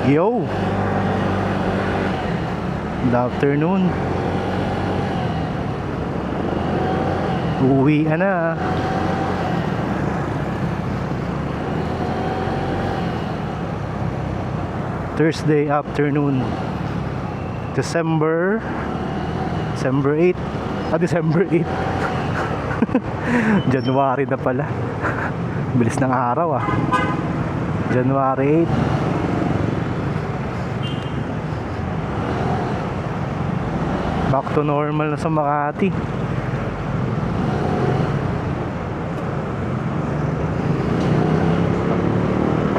Yo! Good afternoon. Uwi na. Thursday afternoon. December 8. December 8. January na pala. Bilis ng araw ah. January 8. Back to normal na sa Makati.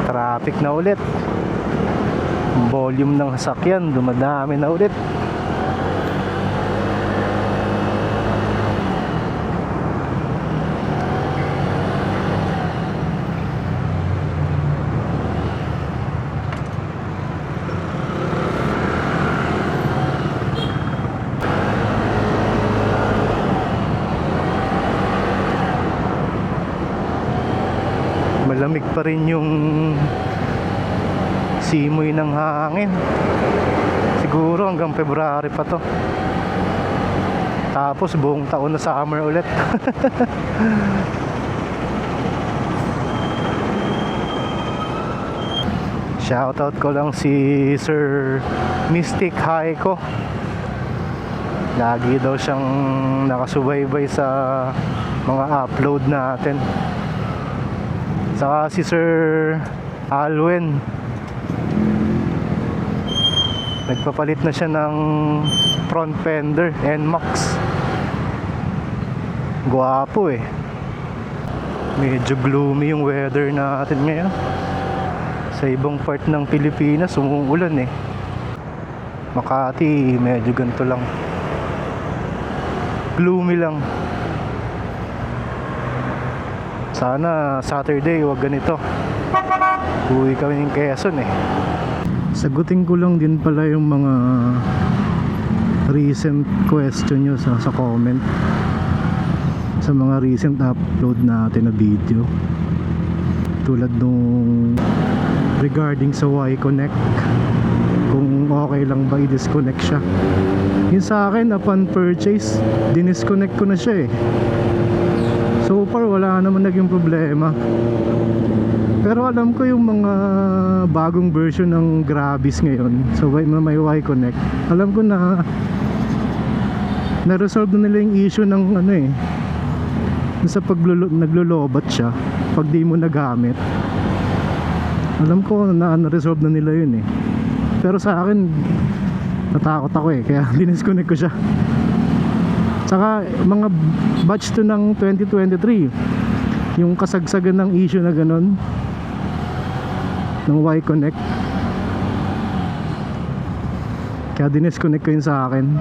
Traffic na ulit. Volume ng sasakyan dumadami na ulit. Malamig pa rin yung simoy ng hangin. Siguro hanggang February pa to. Tapos buong taon na summer ulit. Shoutout ko lang si Sir Mystic Haiko. Lagi daw siyang nakasubaybay sa mga upload natin. Saka si Sir Alwen, nagpapalit na siya ng front fender NMAX. Guwapo eh. Medyo gloomy yung weather natin ngayon. Sa ibang part ng Pilipinas umuulan eh. Makati medyo ganito lang, gloomy lang. Sana Saturday wag ganito. Uwi kami ng Quezon eh. Sagutin ko lang din pala yung mga recent question nyo sa comment, sa mga recent upload natin na video. Tulad nung regarding sa Y-Connect, kung okay lang ba i-disconnect siya. Yung sa akin, upon purchase, dinisconnect ko na siya eh. So far wala naman naging problema. Pero alam ko yung mga bagong version ng Gravis ngayon, so may Y-Connect, alam ko na na-resolve na nila yung issue ng ano eh, sa naglolobat siya pag di mo nagamit. Alam ko na na-resolve na nila yun eh. Pero sa akin natakot ako eh, kaya dinisconnect ko siya. Saka mga batch to ng 2023, yung kasagsagan ng issue na ganon ng Y-Connect, kaya dinisconnect ko yun sa akin.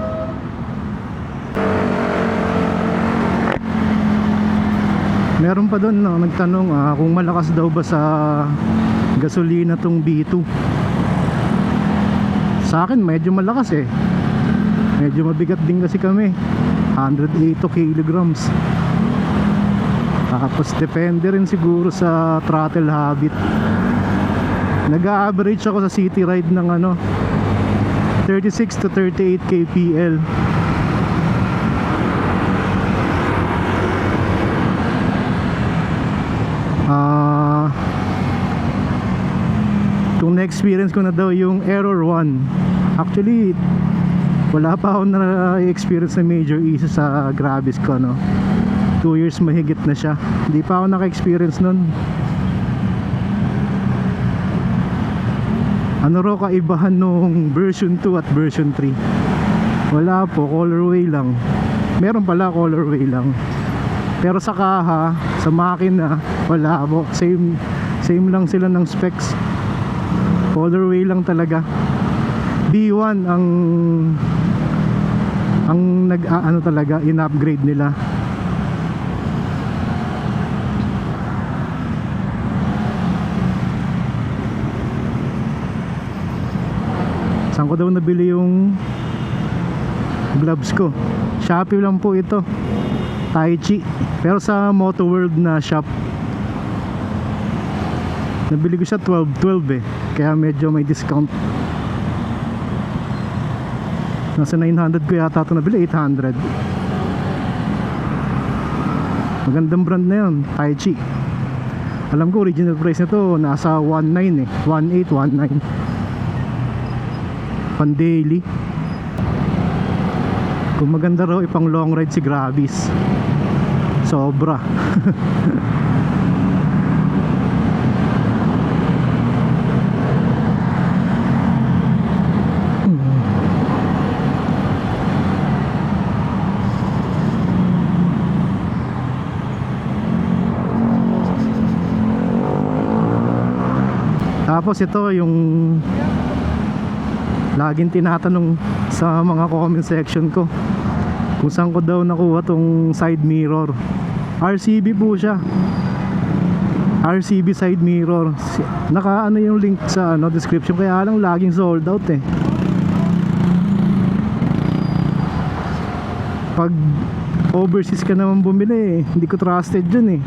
Meron pa doon na nagtanong kung malakas daw ba sa gasolina tong B2. Sa akin medyo malakas eh. Medyo mabigat din kasi kami, 180 kilograms. Tapos depende rin siguro sa throttle habit. Nag-average ako sa city ride ng 36 to 38 kpl. Kung na-experience ko na daw yung error 1. Actually wala pa ako na-experience na major issue sa Gravis ko 2 years mahigit na siya, hindi pa ako naka-experience nun. Ano raw kaibahan nung version 2 at version 3? Wala po, colorway lang. Meron pala colorway lang. Pero sa kaha, sa makina, wala po. Same lang sila ng specs. Colorway lang talaga. B1 ang talaga in-upgrade nila. Saan ko daw nabili yung gloves ko? Shopee lang po ito, Taichi, pero sa Moto World na shop. Nabili ko siya 12 eh. kaya medyo may discount. Nasa 900 ko yata ito nabili, 800. Magandang brand na yun, Tai Chi. Alam ko original price nito nasa 19 eh, 18, 19 pan daily. Kung maganda raw ipang long ride si Gravis, sobra. Tapos ito yung laging tinatanong sa mga comment section ko, kung saan ko daw nakuha tong side mirror. RCB po siya, RCB side mirror. Naka ano yung link sa description, kaya lang laging sold out eh. Pag overseas ka naman bumili hindi ko trusted dyan eh.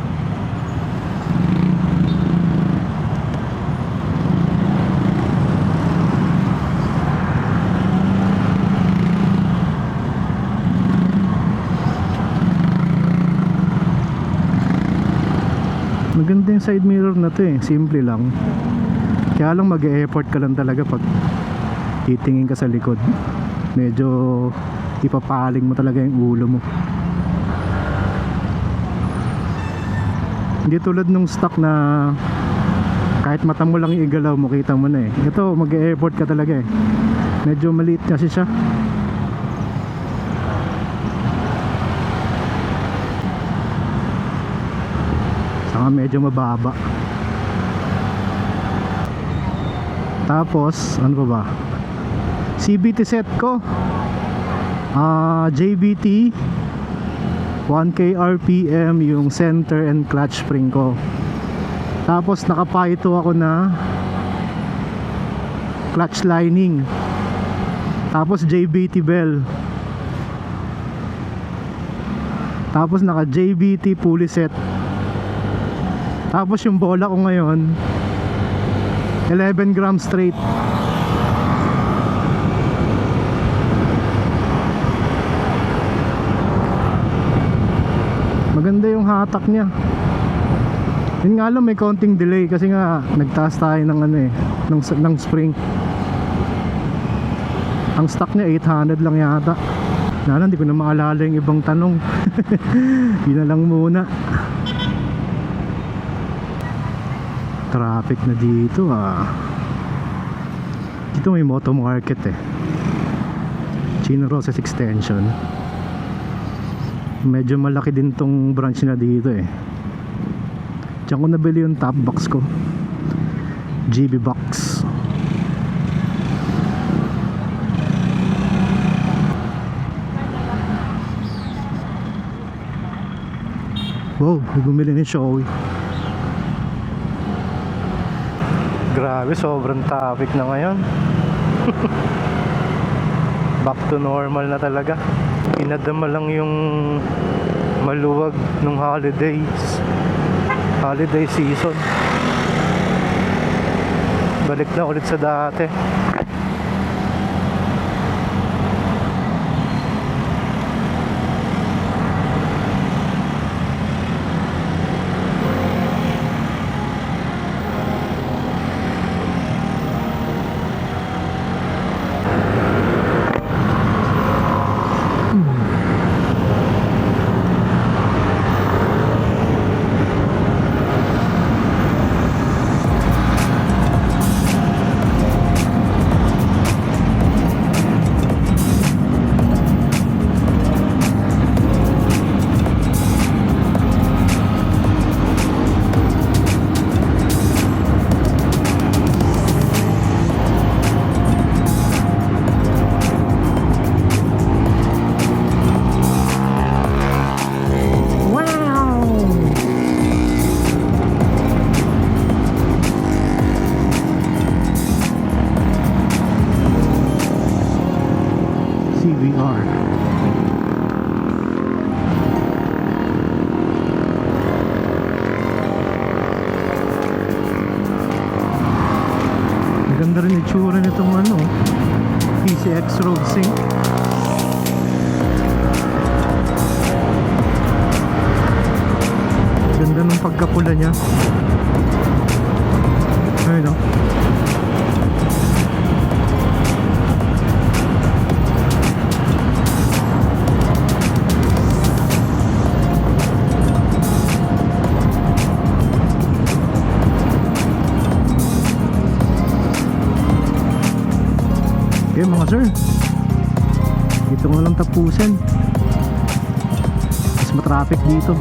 Maganda yung side mirror na to eh, simple lang. Kaya lang mag-e-effort ka lang talaga pag titingin ka sa likod. Medyo ipapaling mo talaga yung ulo mo. Hindi tulad nung stock na kahit mata mo lang igalaw mo, kita mo na eh. Ito mag-e-effort ka talaga eh. Medyo maliit kasi siya. Medyo mababa. Tapos ano pa ba, CVT set ko, JBT 1K RPM yung center and clutch spring ko. Tapos nakapahito ako na clutch lining. Tapos JBT bell. Tapos naka JBT pulley set. Tapos yung bola ko ngayon 11 grams straight. Maganda yung hatak niya. Yun nga lang may konting delay kasi nga nagtaas tayo ng ng spring. Ang stock niya 800 lang yata. Hindi ko na maalala yung ibang tanong. Yun na lang muna. Traffic na dito Dito may moto market eh, Chino Roses Extension. Medyo malaki din tong branch na dito eh. Diyan ko nabili yung top box ko, GB box. Wow, bumili ni Shoei. Grabe, sobrang traffic na ngayon. Back to normal na talaga. Inadama lang yung maluwag nung holiday season. Balik na ulit sa dati. pagkapula niya. Ayun no. Okay mga sir, dito ko lang tapusin. Mas matraffic dito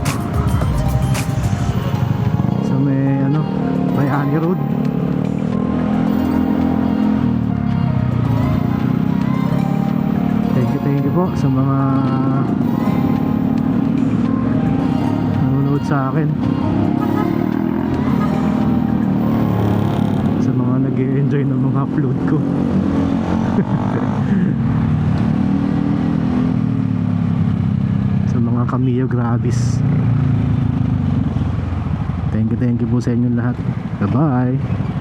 sa may Bayani Road. Thank you po sa mga nanonood sa akin, sa mga nag-e-enjoy ng mga upload ko. Sa mga Camillo Gravis, thank you po sa inyong lahat. Bye bye.